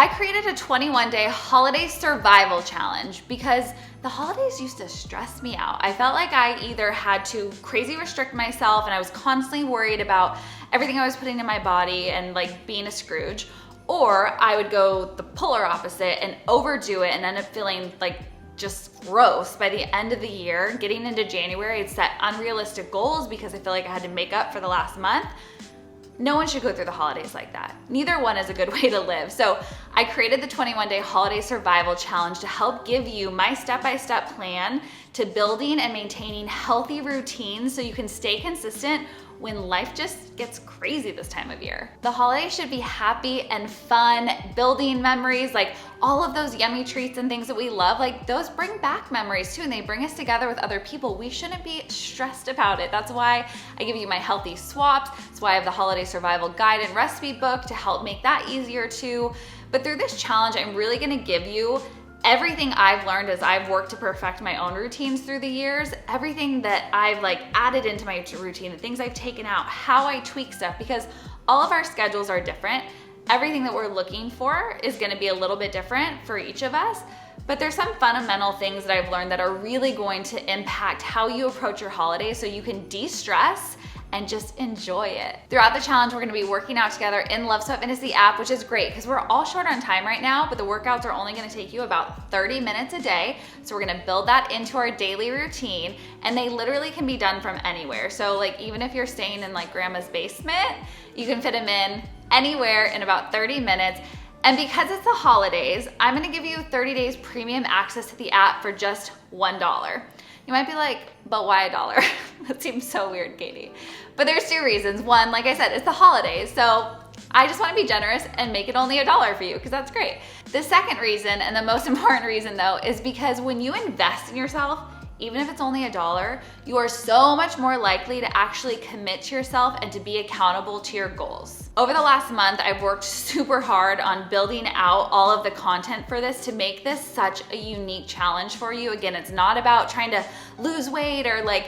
I created a 21-day holiday survival challenge because the holidays used to stress me out. I felt like I either had to crazy restrict myself and I was constantly worried about everything I was putting in my body and like being a Scrooge, or I would go the polar opposite and overdo it and end up feeling like just gross by the end of the year. Getting into January, I'd set unrealistic goals because I feel like I had to make up for the last month. No one should go through the holidays like that. Neither one is a good way to live. So I created the 21-day holiday survival challenge to help give you my step-by-step plan to building and maintaining healthy routines so you can stay consistent when life just gets crazy this time of year. The holidays should be happy and fun, building memories, like all of those yummy treats and things that we love, like those bring back memories too, and they bring us together with other people. We shouldn't be stressed about it. That's why I give you my healthy swaps. That's why I have the holiday survival guide and recipe book to help make that easier too. But through this challenge, I'm really gonna give you everything I've learned as I've worked to perfect my own routines through the years, everything that I've like added into my routine, the things I've taken out, how I tweak stuff, because all of our schedules are different. Everything that we're looking for is gonna be a little bit different for each of us, but there's some fundamental things that I've learned that are really going to impact how you approach your holidays so you can de-stress and just enjoy it. Throughout the challenge, we're gonna be working out together in Love Sweat Fitness, the app, which is great because we're all short on time right now, but the workouts are only gonna take you about 30 minutes a day. So we're gonna build that into our daily routine, and they literally can be done from anywhere. So like even if you're staying in like grandma's basement, you can fit them in anywhere in about 30 minutes. And because it's the holidays, I'm gonna give you 30 days premium access to the app for just $1. You might be like, but why $1? That seems so weird, Katie. But there's two reasons. One, like I said, it's the holidays. So I just wanna be generous and make it only $1 for you because that's great. The second reason, and the most important reason though, is because when you invest in yourself, even if it's only $1, you are so much more likely to actually commit to yourself and to be accountable to your goals. Over the last month, I've worked super hard on building out all of the content for this to make this such a unique challenge for you. Again, it's not about trying to lose weight or like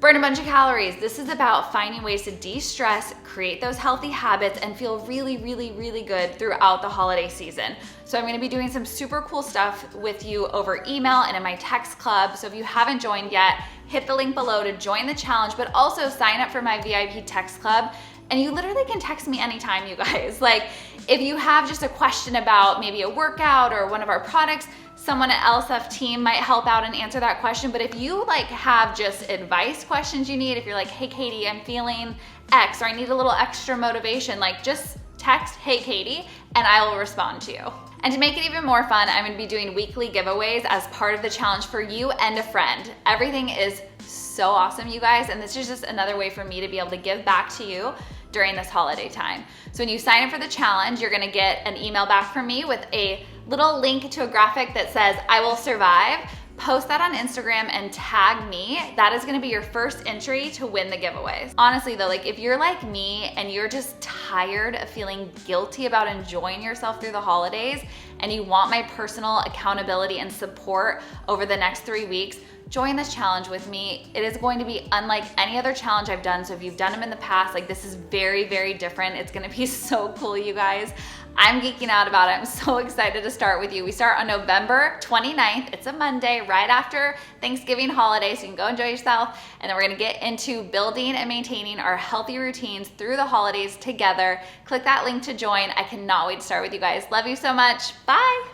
burn a bunch of calories. This is about finding ways to de-stress, create those healthy habits, and feel really, really, really good throughout the holiday season. So I'm gonna be doing some super cool stuff with you over email and in my text club. So if you haven't joined yet, hit the link below to join the challenge, but also sign up for my VIP text club. And you literally can text me anytime, you guys. Like if you have just a question about maybe a workout or one of our products, someone at LSF team might help out and answer that question. But if you like have just advice questions you need, if you're like, hey Katie, I'm feeling X, or I need a little extra motivation, like just text, hey Katie, and I will respond to you. And to make it even more fun, I'm gonna be doing weekly giveaways as part of the challenge for you and a friend. Everything is so awesome, you guys, and this is just another way for me to be able to give back to you during this holiday time. So when you sign up for the challenge, you're gonna get an email back from me with a little link to a graphic that says, I will survive. Post that on Instagram and tag me. That is gonna be your first entry to win the giveaways. Honestly though, like if you're like me and you're just tired of feeling guilty about enjoying yourself through the holidays and you want my personal accountability and support over the next 3 weeks, join this challenge with me. It is going to be unlike any other challenge I've done. So if you've done them in the past, like this is very, very different. It's gonna be so cool, you guys. I'm geeking out about it. I'm so excited to start with you. We start on November 29th. It's a Monday, right after Thanksgiving holiday, so you can go enjoy yourself. And then we're gonna get into building and maintaining our healthy routines through the holidays together. Click that link to join. I cannot wait to start with you guys. Love you so much. Bye.